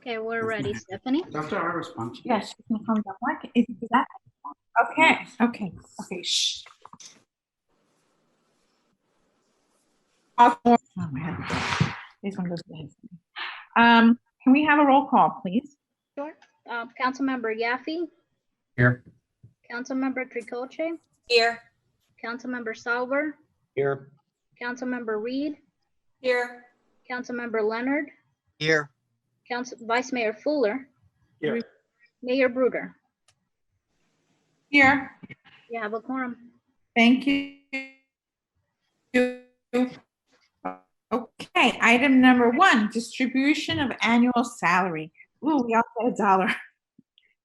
Okay, we're ready, Stephanie. After I respond. Yes, you can come back. What is that? Okay. Shh. Oh, my head. This one goes to his. Can we have a roll call, please? Sure. Councilmember Yaffe, Here. Councilmember Tricoche, Here. Councilmember Salver, Here. Councilmember Reed, Here. Councilmember Leonard, Here. Vice Mayor Fuller, Here. Mayor Bruder. Here. You have a quorum. Thank you. Okay, item number 1, distribution of annual salary. Ooh, we all get $1.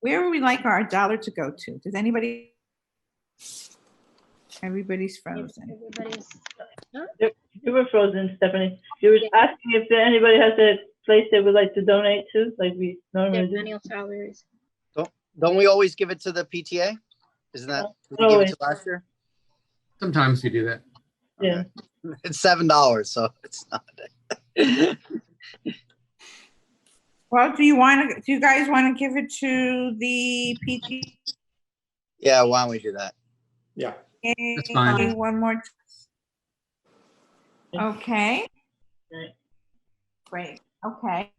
Where would we like our $1 to go to? Does anybody? Everybody's frozen. Everybody's. You were frozen, Stephanie. You were asking if anybody has a place they would like to donate to, like we normally Their do. annual salaries. Don't we always give it to the PTA? Isn't that, did we give it to last year? Sometimes we do that. Yeah. It's $7, so it's not. Well, do you guys want to give it to the PT? Yeah, why don't we do that? Yeah. That's fine. One more. Okay. Right. Great. Okay.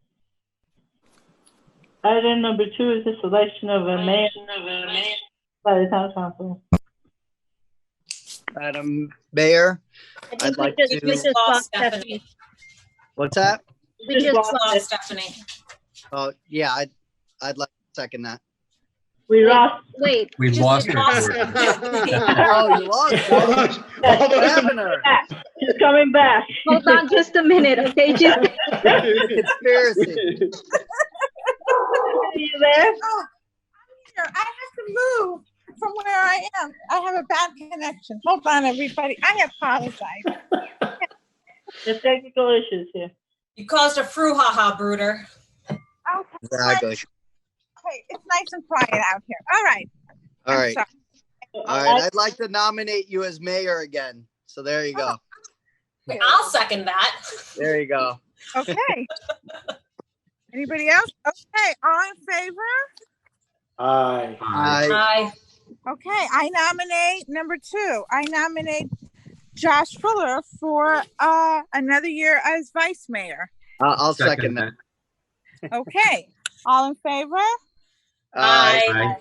Item number 2 is the selection of a mayor by the town council. Madam Mayor, I think I'd like we to- just Lost lost Stephanie. Stephanie. what's that? We just lost lost. Stephanie. Oh, yeah, I'd like to second that. We lost. Wait. We just- lost her. Oh, you lost her. What happened to her? She's coming back. Hold on just a minute, okay? Just Conspiracy. Are you there? Oh, I'm here. I have to move from where I am. I have a bad connection. Hold on, everybody. I apologize. There's technical issues here. You caused a brouhaha, Bruder. Okay. Exactly. Okay, it's nice and quiet out here. All right. All I'm right. sorry. All right. I'd like to nominate you as mayor again. So there you go. I'll second that. There you go. Okay. Anybody else? Okay, all in favor? Aye. Aye. Okay, I nominate number 2. I nominate Josh Fuller for another year as vice mayor. I'll second that. Okay, all in favor? Aye.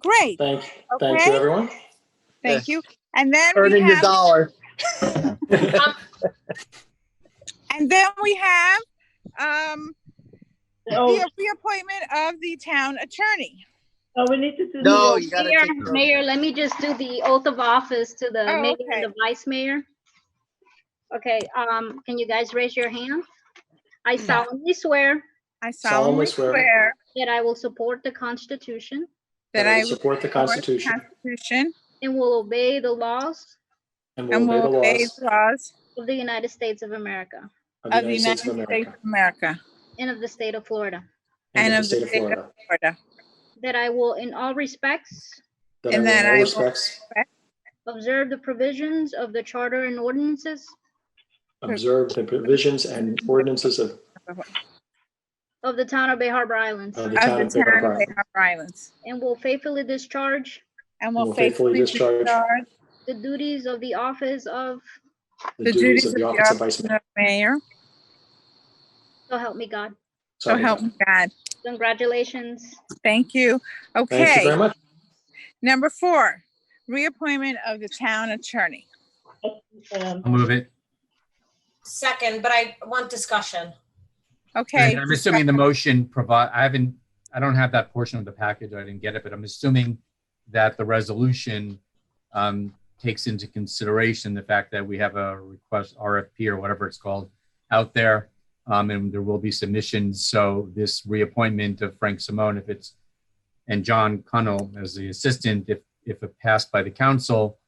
Great, Thank you, Okay. everyone. thank you. And then we Earning your have, dollar. Oh, the reappointment of the town attorney. we need to do. No, the- you gotta Mayor, take. Mayor, let me just do the oath of office to the Oh, mayor okay. and the vice mayor. Okay, can you guys raise your hand? I solemnly swear I solemnly swear that I will support the Constitution that I will support the Constitution Constitution and will obey the laws and and will will obey the laws of the United States of America of of the United States of America and of the state of Florida. and of the state of Florida. That I will, in all respects, That and I that will in I all will- respects observe the provisions of the charter and ordinances observe the provisions and ordinances of of the town of Bay Harbor Islands, the Of town the of Bay town Harbor of Bay Island, Harbor Islands, and will faithfully discharge and will will faithfully faithfully discharge the duties of the office of, the duties of the office of Vice office Mayor. of mayor. so help me God. So help me God. Congratulations. Thank you. Thank you Okay, very much. number 4, reappointment of the town attorney. I'll move it. Second, but I want discussion. Okay. And I'm assuming the motion I don't have that portion of the package. I didn't get it, but I'm assuming that the resolution takes into consideration the fact that we have a request RFP or whatever it's called out there. And there will be submissions. So this reappointment of Frank Simone, and John Cunnell as the assistant, if it passed by the council,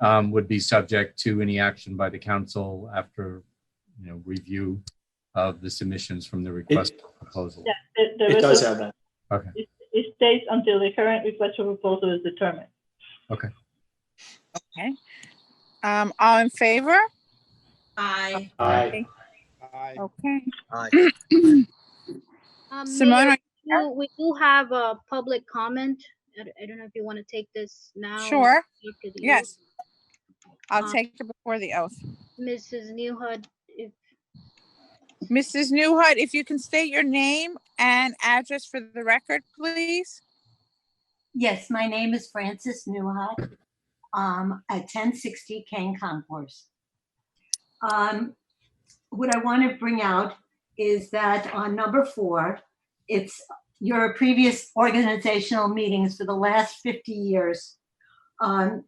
would be subject to any action by the council after, review of the submissions from the request proposal. Yeah, It does have that. Okay. It states until the current request for proposal is determined. Okay. Okay. All in favor? Aye. Aye. Okay. Aye. Simone, Mayor, we do have a public comment. I don't know if you want to take this now. or Sure. after the Yes. I'll Um, take it before the oath. oath. Mrs. Newhood, if Mrs. Newhut, if you can state your name and address for the record, please. Yes, my name is Frances Newhut, at 1060 Kane Concourse. What I want to bring out is that on number 4, it's your previous organizational meetings for the last 50 years.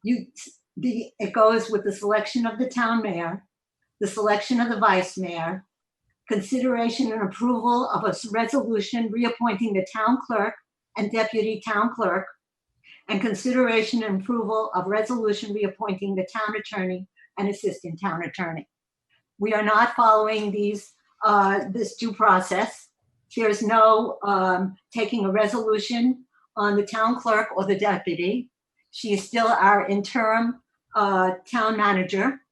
It goes with the selection of the town mayor, the selection of the vice mayor, consideration and approval of a resolution reappointing the town clerk and deputy town clerk, and consideration and approval of resolution reappointing the town attorney and assistant town attorney. We are not following this due process. There's no taking a resolution on the town clerk or the deputy. She is still our interim town manager.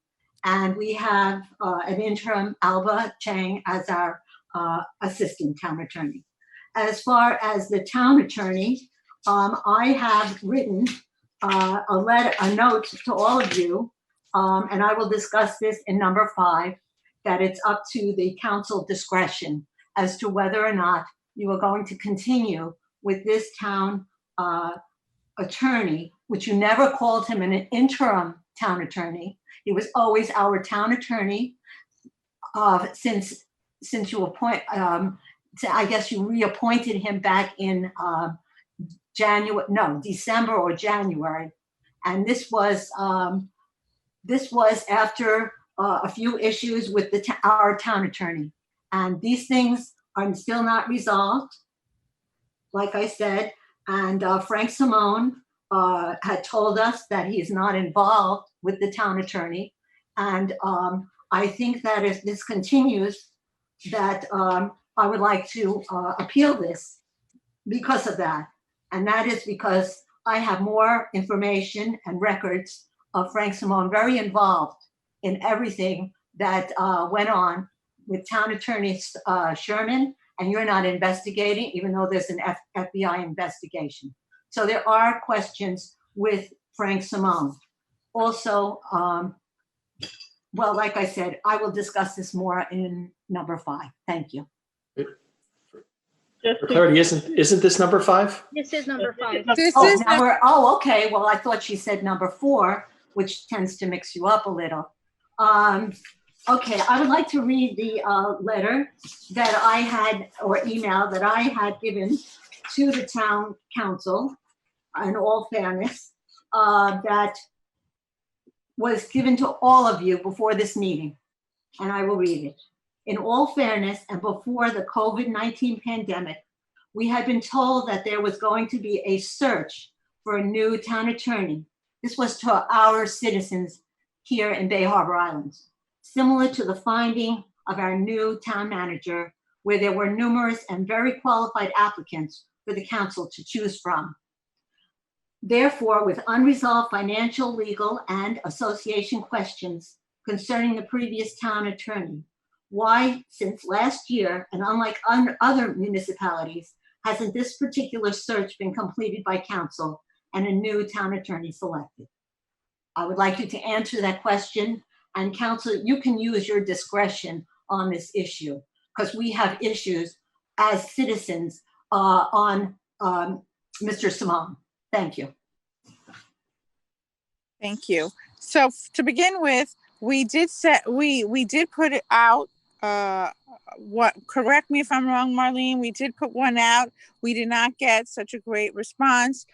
And we have an interim Alba Chang as our assistant town attorney. As far as the town attorney, I have written a note to all of you, and I will discuss this in number 5, that it's up to the council discretion as to whether or not you are going to continue with this town attorney, which you never called him an interim town attorney. He was always our town attorney since you appoint. I guess you reappointed him back in December or January, and this was after a few issues with our town attorney, and these things are still not resolved. Like I said, and Frank Simone had told us that he is not involved with the town attorney. And I think that if this continues, that I would like to appeal this because of that. And that is because I have more information and records of Frank Simone very involved in everything that went on with town attorney Sherman, and you're not investigating, even though there's an FBI investigation. So there are questions with Frank Simone. Also, well, like I said, I will discuss this more in number 5. Thank you. Just For to- clarity, isn't this number 5? this is number 5. This Oh, is, okay. Well, I thought she said number 4, which tends to mix you up a little. Okay, I would like to read the letter that I had, or email that I had given to the town council, in all fairness, that was given to all of you before this meeting, and I will read it. In all fairness, and before the COVID-19 pandemic, we had been told that there was going to be a search for a new town attorney. This was to our citizens here in Bay Harbor Islands, similar to the finding of our new town manager, where there were numerous and very qualified applicants for the council to choose from. Therefore, with unresolved financial, legal, and association questions concerning the previous town attorney, why, since last year, and unlike other municipalities, hasn't this particular search been completed by council and a new town attorney selected? I would like you to answer that question, and council, you can use your discretion on this issue, because we have issues as citizens on Mr. Simone. Thank you. thank you. So to begin with, we did put it out. Correct me if I'm wrong, Marlene, we did put one out. We did not get such a great response.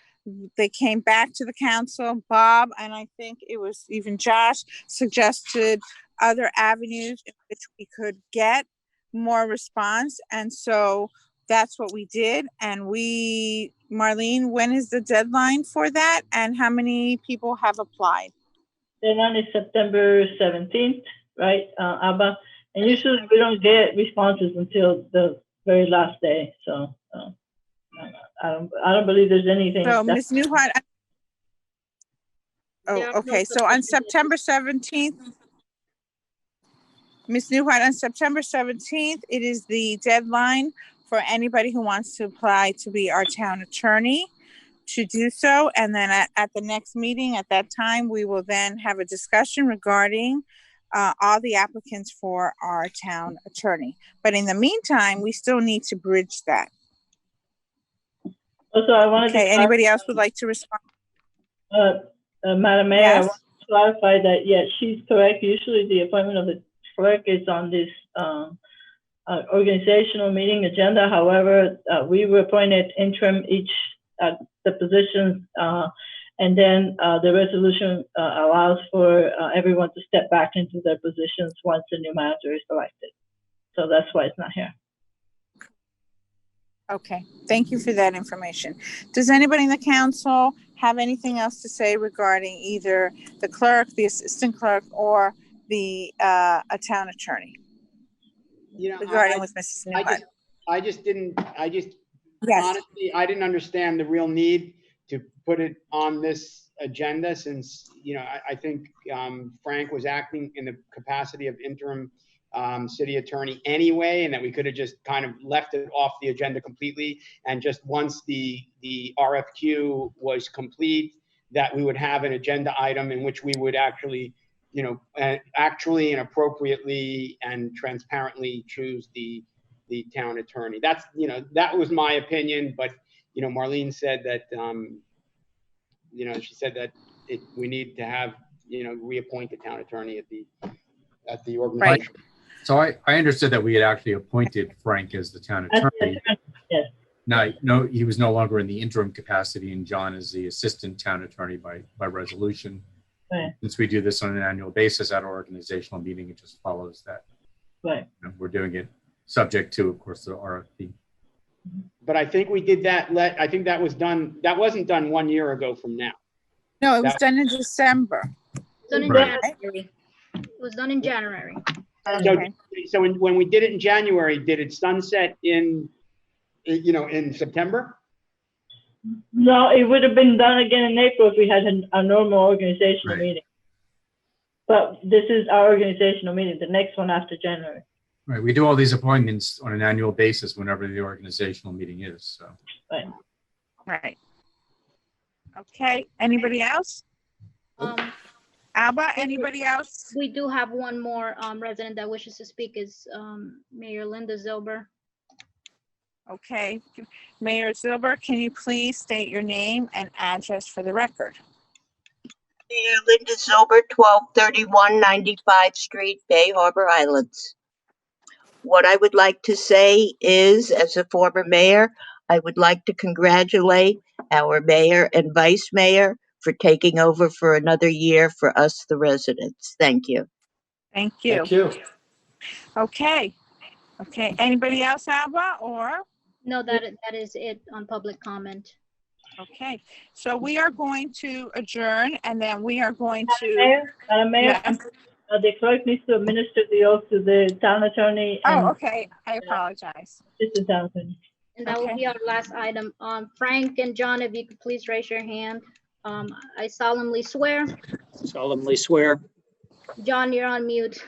They came back to the council. Bob, and I think it was even Josh, suggested other avenues in which we could get more response. And so that's what we did. And Marlene, when is the deadline for that? And how many people have applied? Deadline is September 17th, right, Abba? And usually we don't get responses until the very last day. So I don't believe there's anything. So Ms. Newhart. There Oh, are no okay. So on submissions. September 17th, Ms. Newhart, on September 17th, it is the deadline for anybody who wants to apply to be our town attorney to do so. And then at the next meeting, at that time, we will then have a discussion regarding all the applicants for our town attorney. But in the meantime, we still need to bridge that. Also, I wanted to. Okay, anybody else would like to respond? Madam Mayor, I Yes. want to clarify that, yes, she's correct. Usually the appointment of the clerk is on this organizational meeting agenda. However, we were appointed interim each the positions, and then the resolution allows for everyone to step back into their positions once the new manager is elected. So that's why it's not here. Okay, thank you for that information. Does anybody in the council have anything else to say regarding either the clerk, the assistant clerk, or the a town attorney? You know, Regarding with Mrs. Newhart. I just Yes, honestly, I didn't understand the real need to put it on this agenda since, you know, I think Frank was acting in the capacity of interim city attorney anyway, and that we could have just kind of left it off the agenda completely. And just once the RFQ was complete, that we would have an agenda item in which we would actually, you know, actually and appropriately and transparently choose the town attorney. That's, you know, that was my opinion, but, you know, Marlene said that, you know, she said that we need to have, you know, reappoint the town attorney at the organization. So I understood that we had actually appointed Frank as the town attorney. Yes. No, he was no longer in the interim capacity, and John is the assistant town attorney by resolution. Right. Since we do this on an annual basis at our organizational meeting, it just follows that. Right. You know, we're doing it subject to, of course, the RFP. But I think we did that, I think that was done, that wasn't done 1 year ago from now. no, it was done in December. Done in Right. January. It was done in January. Okay. So when we did it in January, did it sunset in, you know, in September? No, it would have been done again in April if we had a normal organizational Right. meeting. But this is our organizational meeting, the next one after January. Right, we do all these appointments on an annual basis whenever the organizational meeting is, so. Right. Right. Okay, anybody else? Alba, anybody else? We do have one more resident that wishes to speak is Mayor Linda Zilber. Okay, Mayor Zilber, can you please state your name and address for the record? Mayor Linda Zilber, 1231 95th Street, Bay Harbor Islands. What I would like to say is, as a former mayor, I would like to congratulate our mayor and vice mayor for taking over for another year for us, the residents. Thank you. Thank you. Thank you. Okay, okay, anybody else, Alba, or? No, that is it on public comment. Okay, so we are going to adjourn and then we are going to. Mayor, Yes. the clerk needs to administer the oath to the town attorney. Oh, and okay, I apologize. assistant town attorney. And that will Okay. be our last item. Frank and John, if you could please raise your hand. I solemnly swear. Solemnly swear. John, you're on mute.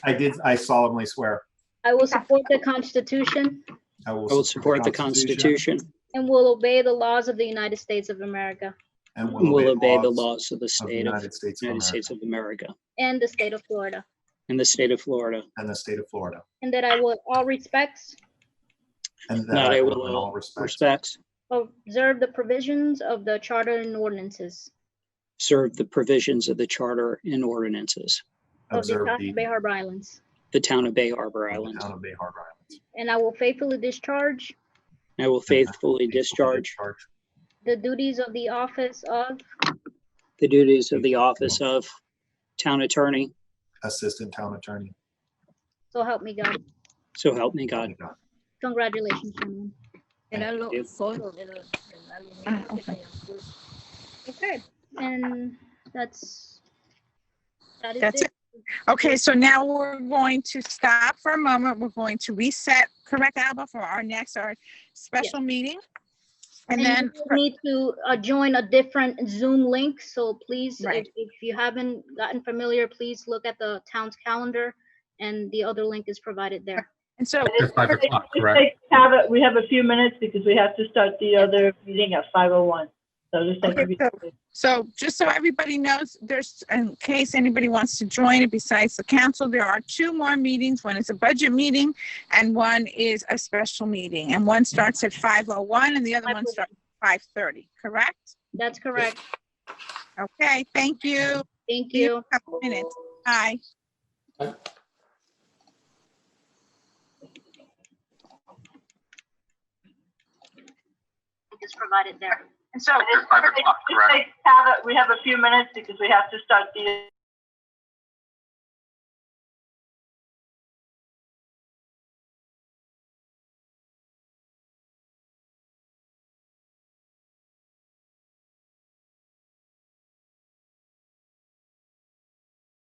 I solemnly swear. I will support the Constitution I will support the Constitution and will obey the laws of the United States of America And and will obey the laws laws of the of the state of United States of United America States of America and the state of Florida, and the state of Florida. and the state of Florida. and that I will all respects And That I in will all in respects respects observe the provisions of the charter and ordinances serve the provisions of the charter and ordinances of the observe town the of Bay Harbor Islands. the town of Bay Harbor the Islands. town of Bay Harbor Islands. And I will faithfully discharge I will faithfully discharge the duties of the office of the duties of the office of town attorney. Assistant town attorney. So help me God. So help me God. Congratulations, gentlemen. Thank you. Okay. Okay, and that is That's it. Okay, so now we're going to stop for a moment. We're going to reset, correct, Alba, for our special meeting. And then, you will need to join a different Zoom link. So please, Right. if you haven't gotten familiar, please look at the town's calendar and the other link is provided there. And so, Just 5 o'clock, Just correct? we have a few minutes because we have to start the other meeting at 5:01. So just take Okay, so just so everybody knows, there's, in case anybody wants to join it besides the council, there are 2 more meetings. One is a budget meeting and one is a special meeting. And one starts at 5:01 and the other one starts at 5:30, correct? That's correct. Okay, thank you. Thank See you in you. a couple minutes. Bye. It's provided there. And so Just 5 o'clock, correct? we have a few minutes because we have to start the